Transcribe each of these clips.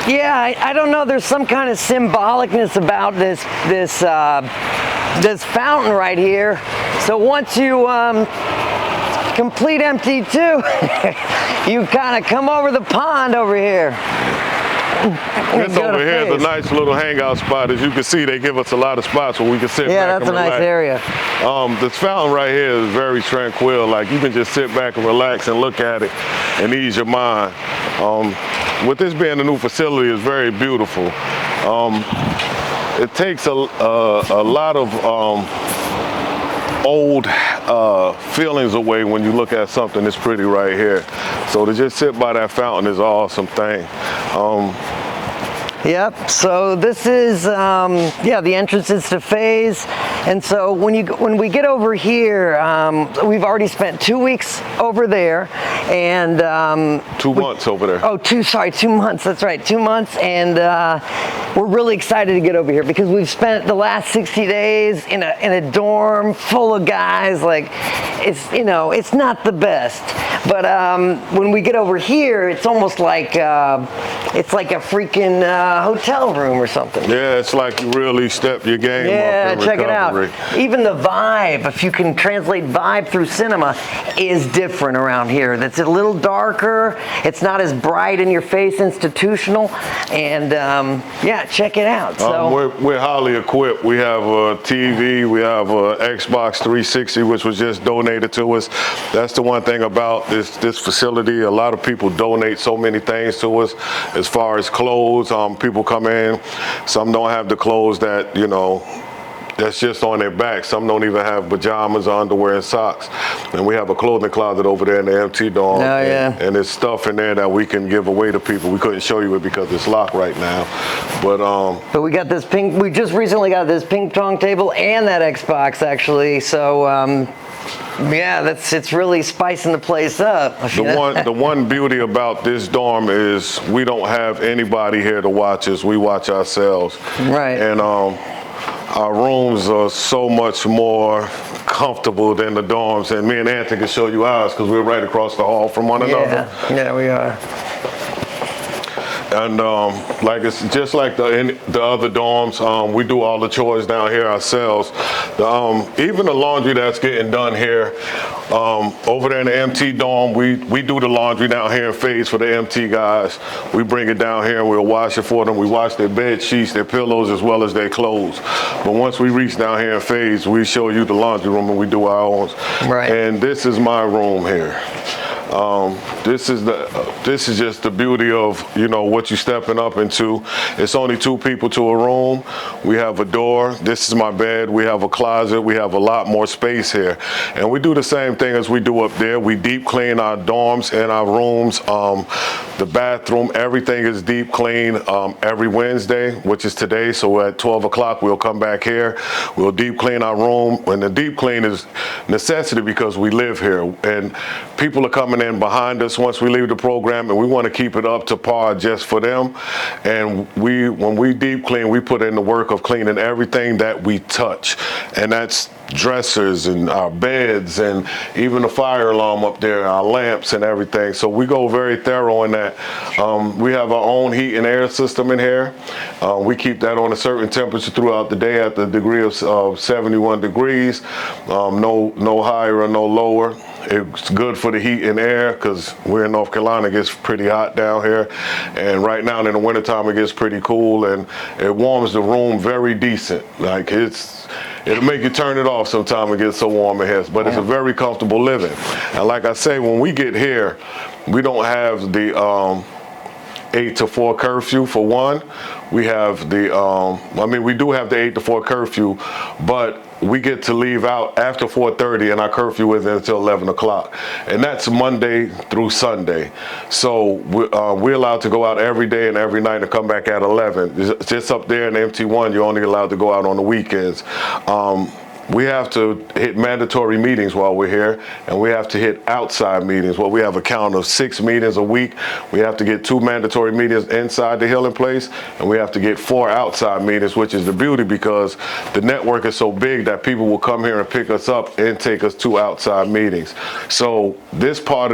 Yeah, I don't know. There's some kind of symbolicness about this fountain right here. So once you complete MT2, you kind of come over the pond over here. This over here is a nice little hangout spot. As you can see, they give us a lot of spots where we can sit back and relax. Yeah, that's a nice area. This fountain right here is very tranquil. Like, you can just sit back and relax and look at it and ease your mind. With this being a new facility, it's very beautiful. It takes a lot of old feelings away when you look at something that's pretty right here. So to just sit by that fountain is an awesome thing. Yep, so this is, the entrances to Phase. And so when we get over here, we've already spent 2 weeks over there, and 2 months over there. Oh, 2 months, that's right, 2 months. And we're really excited to get over here because we've spent the last 60 days in a dorm full of guys. Like, it's not the best. But when we get over here, it's almost like it's like a freaking hotel room or something. Yeah, it's like you really step your game up. Yeah, check recovery. it out. Even the vibe, if you can translate vibe through cinema, is different around here. That's a little darker. It's not as bright in your face, institutional. And check it out. So we're highly equipped. We have a TV. We have a Xbox 360, which was just donated to us. That's the one thing about this facility. A lot of people donate so many things to us. As far as clothes, people come in. Some don't have the clothes that, that's just on their back. Some don't even have pajamas, underwear, and socks. And we have a clothing closet over there in the MT dorm. Oh, yeah. And there's stuff in there that we can give away to people. We couldn't show you it because it's locked right now. But we got this ping. We just recently got this ping pong table and that Xbox, actually. So it's really spicing the place up. The one beauty about this dorm is we don't have anybody here to watch us. We watch ourselves. Right. And our rooms are so much more comfortable than the dorms. And me and Anton can show you ours because we're right across the hall from one another. Yeah, we are. And it's just like the other dorms, we do all the chores down here ourselves. Even the laundry that's getting done here, over there in the MT dorm, we do the laundry down here in Phase for the MT guys. We bring it down here and we'll wash it for them. We wash their bed sheets, their pillows, as well as their clothes. But once we reach down here in Phase, we show you the laundry room and we do our own. Right. And this is my room here. This is just the beauty of what you're stepping up into. It's only 2 people to a room. We have a door. This is my bed. We have a closet. We have a lot more space here, and we do the same thing as we do up there. We deep clean our dorms and our rooms. The bathroom, everything is deep clean every Wednesday, which is today. So at 12 o'clock, we'll come back here. We'll deep clean our room, and the deep clean is necessity because we live here, and people are coming in behind us once we leave the program, and we want to keep it up to par just for them. And when we deep clean, we put in the work of cleaning everything that we touch, and that's dressers and our beds and even the fire alarm up there, our lamps and everything. So we go very thorough in that. We have our own heat and air system in here. We keep that on a certain temperature throughout the day at the degree of 71 degrees, no higher or no lower. It's good for the heat and air because we're in North Carolina. It gets pretty hot down here, and right now in the wintertime it gets pretty cool, and it warms the room very decent. Like, it'll make you turn it off sometime. It gets so warm in here, but it's a very comfortable living. And like I say, when we get here, we don't have the 8 to 4 curfew for one. We have we do have the 8 to 4 curfew, but we get to leave out after 4:30, and our curfew isn't until 11 o'clock. And that's Monday through Sunday. So we're allowed to go out every day and every night and come back at 11. Just up there in MT1, you're only allowed to go out on the weekends. We have to hit mandatory meetings while we're here, and we have to hit outside meetings. Well, we have a count of 6 meetings a week. We have to get 2 mandatory meetings inside the healing place, and we have to get 4 outside meetings, which is the beauty because the network is so big that people will come here and pick us up and take us to outside meetings. So this part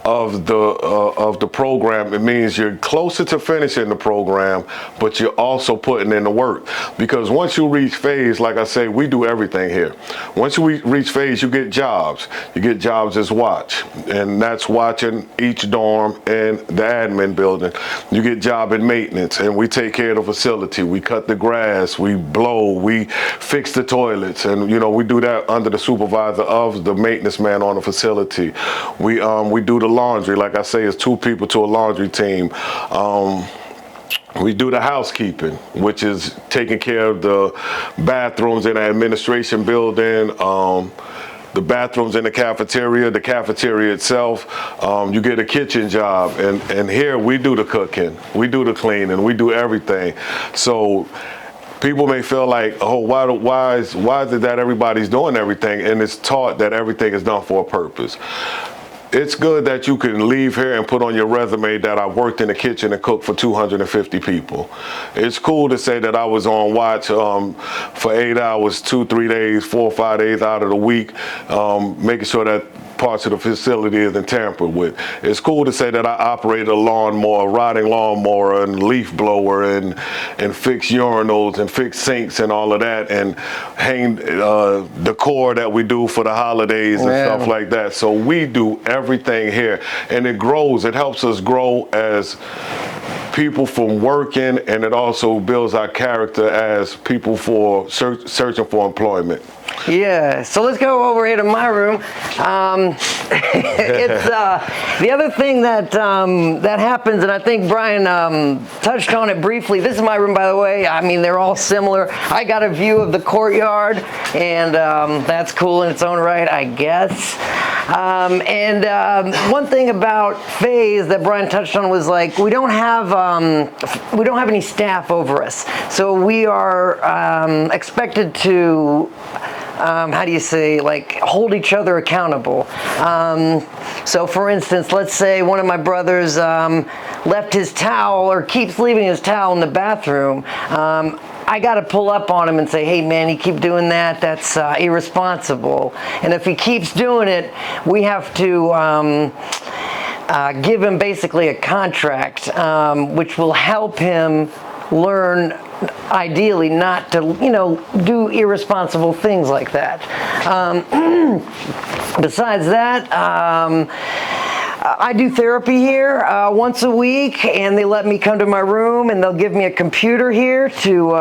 of the program, it means you're closer to finishing the program, but you're also putting in the work. Because once you reach phase, like I say, we do everything here. Once you reach phase, you get jobs. You get jobs as watch, and that's watching each dorm and the admin building. You get job in maintenance, and we take care of the facility. We cut the grass, we blow, we fix the toilets, and we do that under the supervisor of the maintenance man on the facility. We do the laundry. Like I say, it's 2 people to a laundry team. We do the housekeeping, which is taking care of the bathrooms in the administration building, the bathrooms in the cafeteria itself. You get a kitchen job, and here we do the cooking, we do the cleaning, we do everything. So people may feel like, oh, why is it that everybody's doing everything? And it's taught that everything is done for a purpose. It's good that you can leave here and put on your resume that I worked in the kitchen and cooked for 250 people. It's cool to say that I was on watch for 8 hours, 2-3 days, 4 or 5 days out of the week, making sure that parts of the facility isn't tampered with. It's cool to say that I operated a lawnmower, riding lawnmower, and leaf blower, and fix urinals and fix sinks and all of that, and hang decor that we do for the holidays and stuff like that. So we do everything here, and it grows. It helps us grow as people from working, and it also builds our character as people for searching for employment. Yeah, so let's go over here to my room. It's the other thing that happens, and I think Brian touched on it briefly. This is my room, by the way. I mean, they're all similar. I got a view of the courtyard, and that's cool in its own right, I guess. One thing about phase that Brian touched on was, like, we don't have any staff over us, so we are expected to how do you say, like, hold each other accountable. So for instance, let's say one of my brothers left his towel, or keeps leaving his towel in the bathroom. I got to pull up on him and say, hey man, you keep doing that, that's irresponsible. And if he keeps doing it, we have to give him basically a contract, which will help him learn, ideally, not to, do irresponsible things like that. Besides that, I do therapy here once a week, and they let me come to my room, and they'll give me a computer here to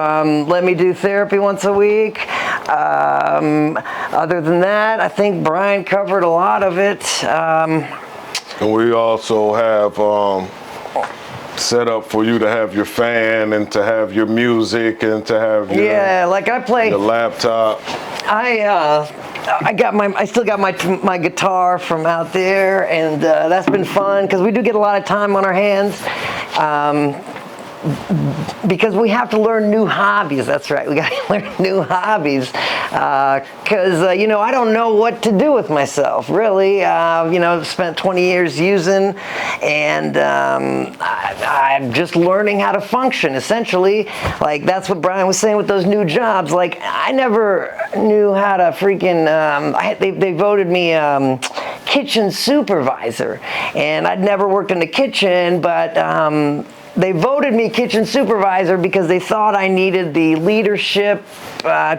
let me do therapy once a week. Other than that, I think Brian covered a lot of it. And we also have set up for you to have your fan, and to have your music, and to have your, like I play your laptop. I still got my guitar from out there, and that's been fun because we do get a lot of time on our hands. Because we have to learn new hobbies. That's right, we got to learn new hobbies. Because, I don't know what to do with myself, really. I've spent 20 years using, and I'm just learning how to function, essentially. Like, that's what Brian was saying with those new jobs. Like, I never knew how to freaking, they voted me kitchen supervisor, and I'd never worked in the kitchen, but they voted me kitchen supervisor because they thought I needed the leadership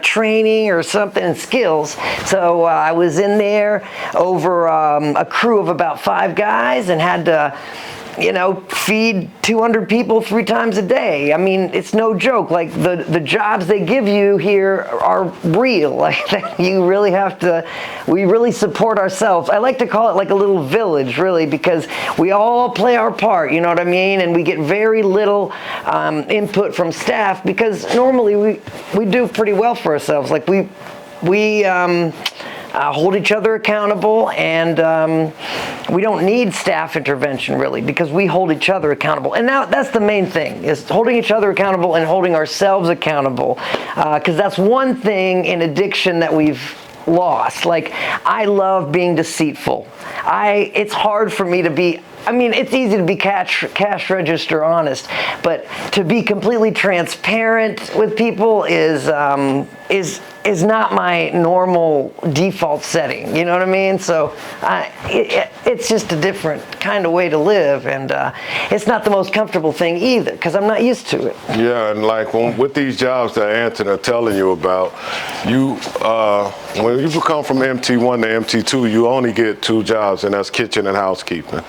training or something, skills. So I was in there over a crew of about 5 guys, and had to, feed 200 people 3 times a day. I mean, it's no joke. Like, the jobs they give you here are real. Like, you really have to, we really support ourselves. I like to call it like a little village, really, because we all play our part, you know what I mean? And we get very little input from staff, because normally we do pretty well for ourselves. Like, we hold each other accountable, and we don't need staff intervention, really, because we hold each other accountable. And now that's the main thing, is holding each other accountable and holding ourselves accountable, because that's one thing in addiction that we've lost. Like, I love being deceitful. It's hard for me to be, it's easy to be cash register honest, but to be completely transparent with people is is not my normal default setting. You know what I mean? So it's just a different kind of way to live, and it's not the most comfortable thing either because I'm not used to it. Yeah, and like with these jobs that Anton are telling you about, when you become from MT1 to MT2, you only get 2 jobs, and that's kitchen and housekeeping.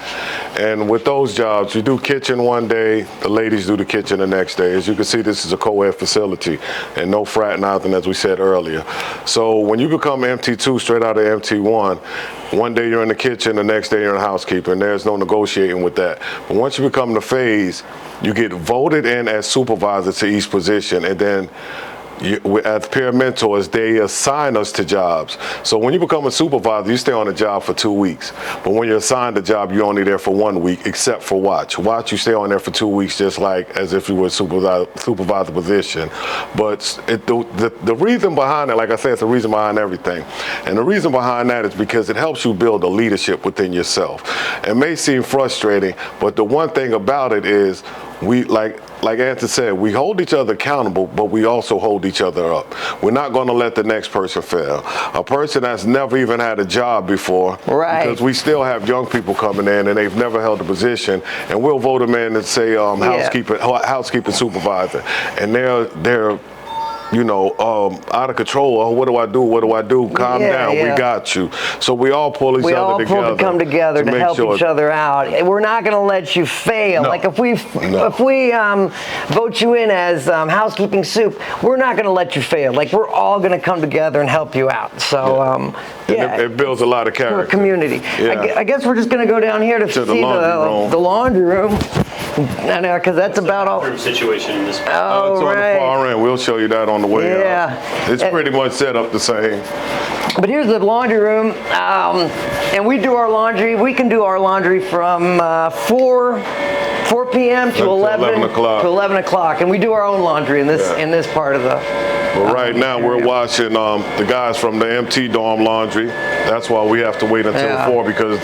And with those jobs, you do kitchen one day, the ladies do the kitchen the next day. As you can see, this is a co-ed facility, and no fraternizing, as we said earlier. So when you become MT2 straight out of MT1, one day you're in the kitchen, the next day you're in housekeeping. There's no negotiating with that. But once you become the phase, you get voted in as supervisor to each position, and then as peer mentors, they assign us to jobs. So when you become a supervisor, you stay on the job for 2 weeks. But when you're assigned a job, you're only there for 1 week, except for watch. Watch, you stay on there for 2 weeks, just like as if you were a supervisor position. But the reason behind it, like I said, it's the reason behind everything. And the reason behind that is because it helps you build a leadership within yourself. It may seem frustrating, but the one thing about it is we, like Anton said, we hold each other accountable, but we also hold each other up. We're not going to let the next person fail. A person that's never even had a job before, right? Because we still have young people coming in and they've never held a position, and we'll vote them in and say housekeeping supervisor, and they're out of control. Oh, what do I do? What do I do? Calm down. Yeah. We got you. So we all pull each other together. We all come together to help each other out. We're not going to let you fail. No. Like if we vote you in as housekeeping soup, we're not going to let you fail. Like we're all going to come together and help you out. So it builds a lot of character. We're a community. Yeah. I guess we're just going to go down here to see the laundry room. I know, because that's about all. Situation in this. It's on the far end. We'll show you that on the way out. It's pretty much set up the same. But here's the laundry room, and we do our laundry. We can do our laundry from 4 p.m. to 11 o'clock, and we do our own laundry in this part of the. But right now we're watching the guys from the MT dorm laundry. That's why we have to wait until 4, because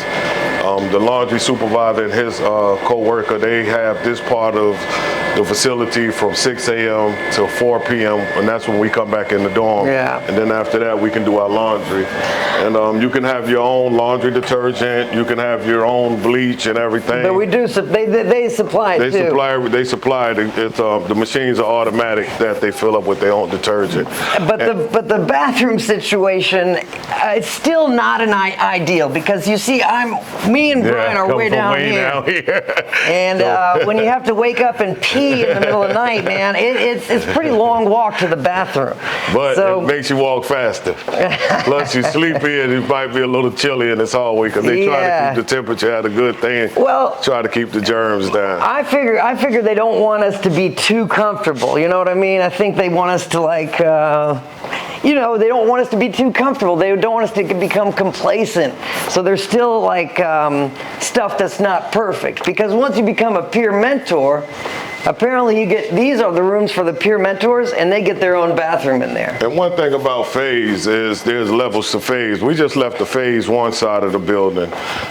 the laundry supervisor and his co-worker, they have this part of the facility from 6 a.m. till 4 p.m. and that's when we come back in the dorm. And then after that we can do our laundry. And you can have your own laundry detergent, you can have your own bleach and everything. But we do, they supply it too. They supply it. The machines are automatic that they fill up with their own detergent. But the bathroom situation, it's still not an ideal, because you see, me and Brian are way down here. And when you have to wake up and pee in the middle of the night, man, it's a pretty long walk to the bathroom. But it makes you walk faster. Plus you sleep in, it might be a little chilly in this hallway because they try to keep the temperature at a good thing. Well, try to keep the germs down. I figure they don't want us to be too comfortable. You know what I mean? I think they want us to they don't want us to be too comfortable. They don't want us to become complacent. So there's still stuff that's not perfect, because once you become a peer mentor, apparently these are the rooms for the peer mentors, and they get their own bathroom in there. And one thing about phase is there's levels to phase. We just left the phase 1 side of the building.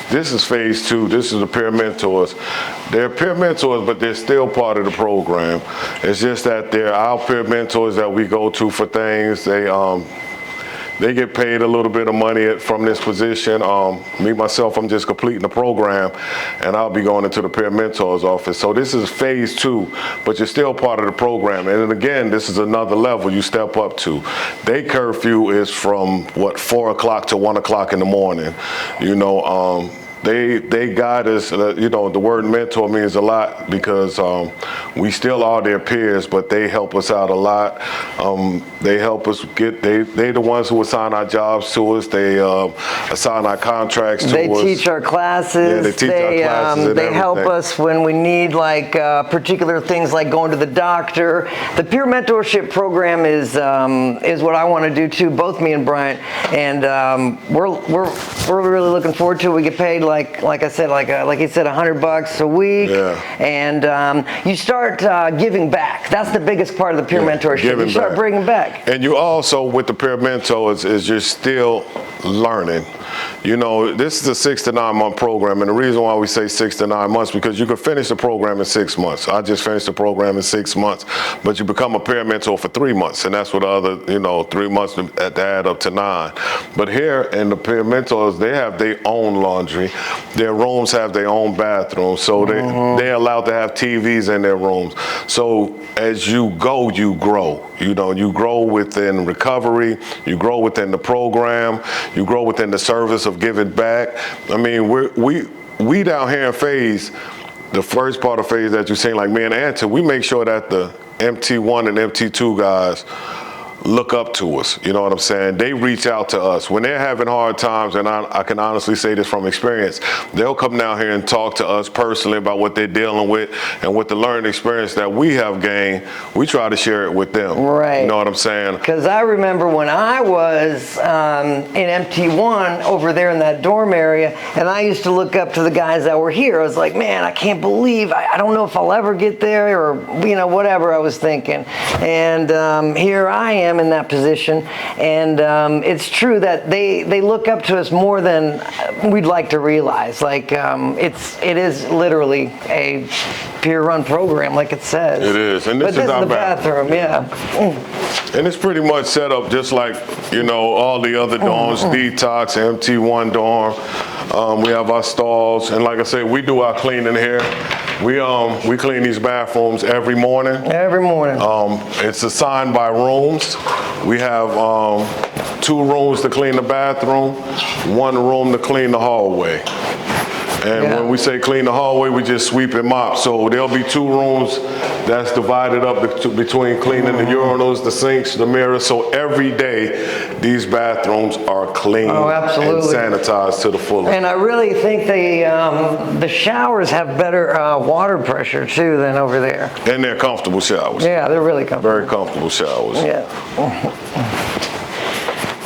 This is phase 2. This is the peer mentors. They're peer mentors, but they're still part of the program. It's just that they're our peer mentors that we go to for things. They get paid a little bit of money from this position. Me, myself, I'm just completing the program, and I'll be going into the peer mentor's office. So this is phase 2, but you're still part of the program. And then again, this is another level you step up to. Their curfew is from 4 o'clock to 1 o'clock in the morning. They guide us. The word mentor means a lot, because we still are their peers, but they help us out a lot. They help us they're the ones who assign our jobs to us. They assign our contracts to us. They teach our classes. Yeah, they teach our classes and they everything. help us when we need particular things like going to the doctor. The peer mentorship program is what I want to do too, both me and Bryant, and we're really looking forward to it. We get paid like I said, like you said, $100 a week, and you start giving back. That's the biggest part of the peer mentorship. You start bringing back. And you also, with the peer mentor, is you're still learning. You know, this is a 6 to 9 month program, and the reason why we say 6 to 9 months, because you can finish the program in 6 months. I just finished the program in 6 months, but you become a peer mentor for 3 months, and that's what the other, 3 months to add up to 9. But here in the peer mentors, they have their own laundry. Their rooms have their own bathrooms, so they're allowed to have TVs in their rooms. So as you go, you grow. You grow within recovery, you grow within the program, you grow within the service of giving back. I mean, we down here in Phase, the first part of Phase that you've seen, like me and Anton, we make sure that the MT1 and MT2 guys look up to us. You know what I'm saying? They reach out to us when they're having hard times, and I can honestly say this from experience. They'll come down here and talk to us personally about what they're dealing with, and with the learning experience that we have gained, we try to share it with them. Right. You know what I'm saying? Because I remember when I was in MT1 over there in that dorm area, and I used to look up to the guys that were here. I was like, man, I can't believe, I don't know if I'll ever get there, or whatever I was thinking. And here I am in that position, and it's true that they look up to us more than we'd like to realize. Like it is literally a peer-run program, like it says. It is, and this is our the bathroom. And it's pretty much set up just like all the other dorms, Detox, MT1 dorm. We have our stalls, and like I said, we do our cleaning here. We clean these bathrooms every morning. Every morning. It's assigned by rooms. We have 2 rooms to clean the bathroom, 1 room to clean the hallway. And when we say clean the hallway, we just sweep and mop. So there'll be 2 rooms that's divided up between cleaning the urinals, the sinks, the mirrors. So every day, these bathrooms are clean and sanitized to the fullest. And I really think the showers have better water pressure too than over there. And they're comfortable showers. Yeah, they're really comfortable. Very comfortable showers. Yeah.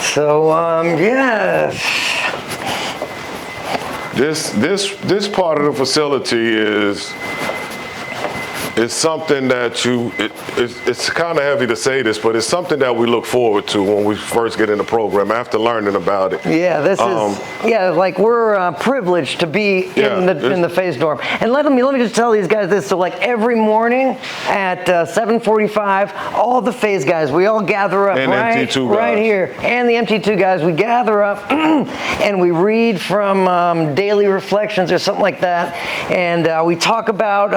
So yes. This part of the facility is something that it's kind of heavy to say this, but it's something that we look forward to when we first get in the program after learning about it. Yeah, this is like we're privileged to be in the Phase dorm. And let me just tell these guys this. So like every morning at 7:45, all the Phase guys, we all gather up right here, and the MT2 guys, we gather up and we read from daily reflections or something like that, and we talk about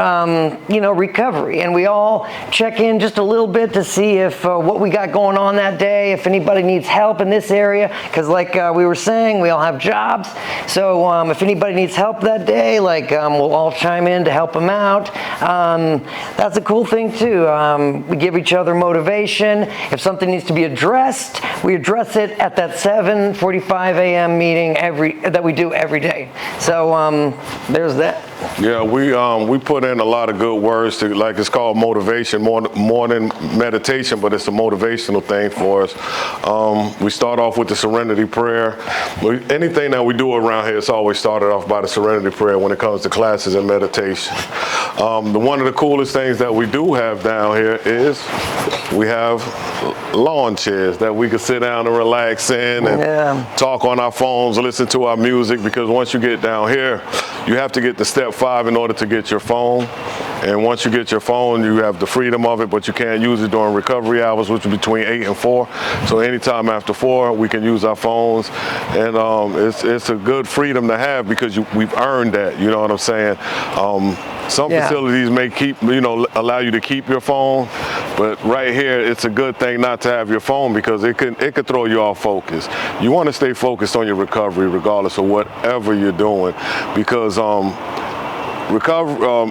recovery, and we all check in just a little bit to see if what we got going on that day, if anybody needs help in this area, because like we were saying, we all have jobs, so if anybody needs help that day, like we'll all chime in to help them out. That's a cool thing too. We give each other motivation. If something needs to be addressed, we address it at that 7:45 a.m. meeting that we do every day. So there's that. Yeah, we put in a lot of good words to, like, it's called motivation, morning meditation, but it's a motivational thing for us. We start off with the serenity prayer. Anything that we do around here, it's always started off by the serenity prayer when it comes to classes and meditation. One of the coolest things that we do have down here is we have lawn chairs that we can sit down and relax in and talk on our phones, listen to our music, because once you get down here, you have to get to step 5 in order to get your phone. And once you get your phone, you have the freedom of it, but you can't use it during recovery hours, which is between 8 and 4. So anytime after 4, we can use our phones. And it's a good freedom to have because we've earned that, you know what I'm saying? Some facilities may allow you to keep your phone, but right here, it's a good thing not to have your phone because it could throw you off focus. You want to stay focused on your recovery regardless of whatever you're doing, because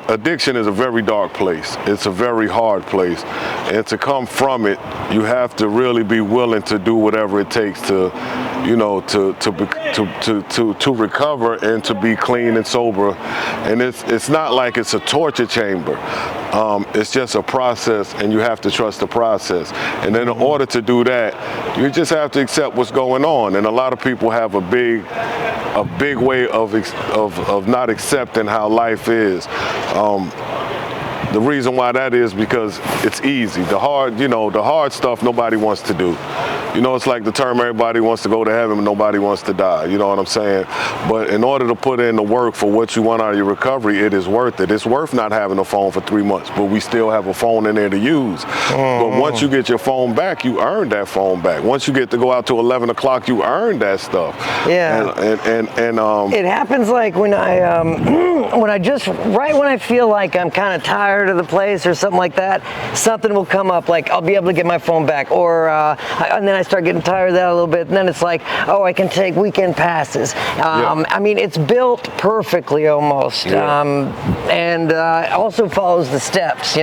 addiction is a very dark place. It's a very hard place, and to come from it, you have to really be willing to do whatever it takes to recover and to be clean and sober. And it's not like it's a torture chamber. It's just a process, and you have to trust the process. And in order to do that, you just have to accept what's going on. And a lot of people have a big a big way of not accepting how life is. The reason why that is because it's easy. The hard stuff nobody wants to do. It's like the term everybody wants to go to heaven, but nobody wants to die. You know what I'm saying? But in order to put in the work for what you want out of your recovery, it is worth it. It's worth not having a phone for 3 months, but we still have a phone in there to use. But once you get your phone back, you earn that phone back. Once you get to go out to 11 o'clock, you earn that stuff. Yeah. And it happens like when I when I feel like I'm kind of tired of the place or something like that, something will come up, like I'll be able to get my phone back, or and then I start getting tired of that a little bit, and then it's like, oh, I can take weekend passes. I mean, it's built perfectly almost, and also follows the steps,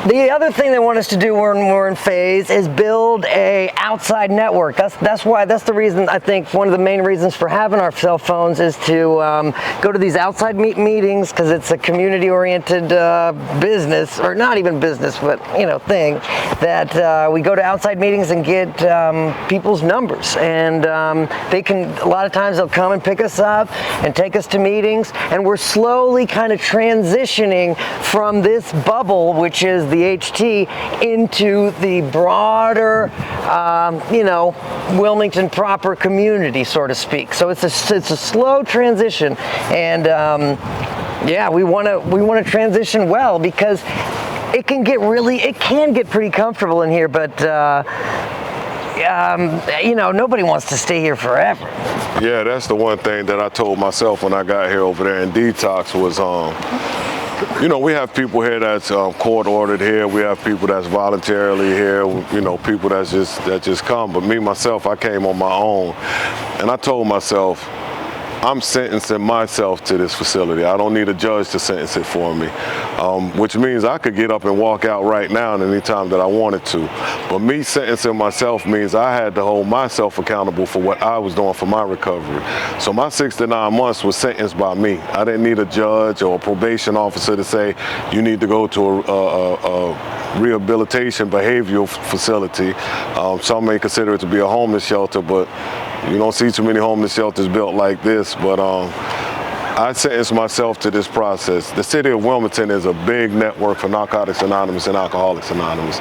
The other thing they want us to do when we're in phase is build a outside network. That's the reason, I think, one of the main reasons for having our cell phones is to go to these outside meetings, because it's a community-oriented business, or not even business, but thing, that we go to outside meetings and get people's numbers, and they can, a lot of times they'll come and pick us up and take us to meetings, and we're slowly kind of transitioning from this bubble, which is the HT, into the broader, Wilmington proper community, so to speak. So it's a slow transition, and we want to transition well, because it can get pretty comfortable in here, but nobody wants to stay here forever. Yeah, that's the one thing that I told myself when I got here over there in detox was, we have people here that's court ordered here. We have people that's voluntarily here. People that just come. But me myself, I came on my own, and I told myself, I'm sentencing myself to this facility. I don't need a judge to sentence it for me, which means I could get up and walk out right now any time that I wanted to. But me sentencing myself means I had to hold myself accountable for what I was doing for my recovery. So my 6 to 9 months was sentenced by me. I didn't need a judge or a probation officer to say, you need to go to a rehabilitation behavioral facility. Some may consider it to be a homeless shelter, but you don't see too many homeless shelters built like this. But I sentenced myself to this process. The city of Wilmington is a big network for Narcotics Anonymous and Alcoholics Anonymous.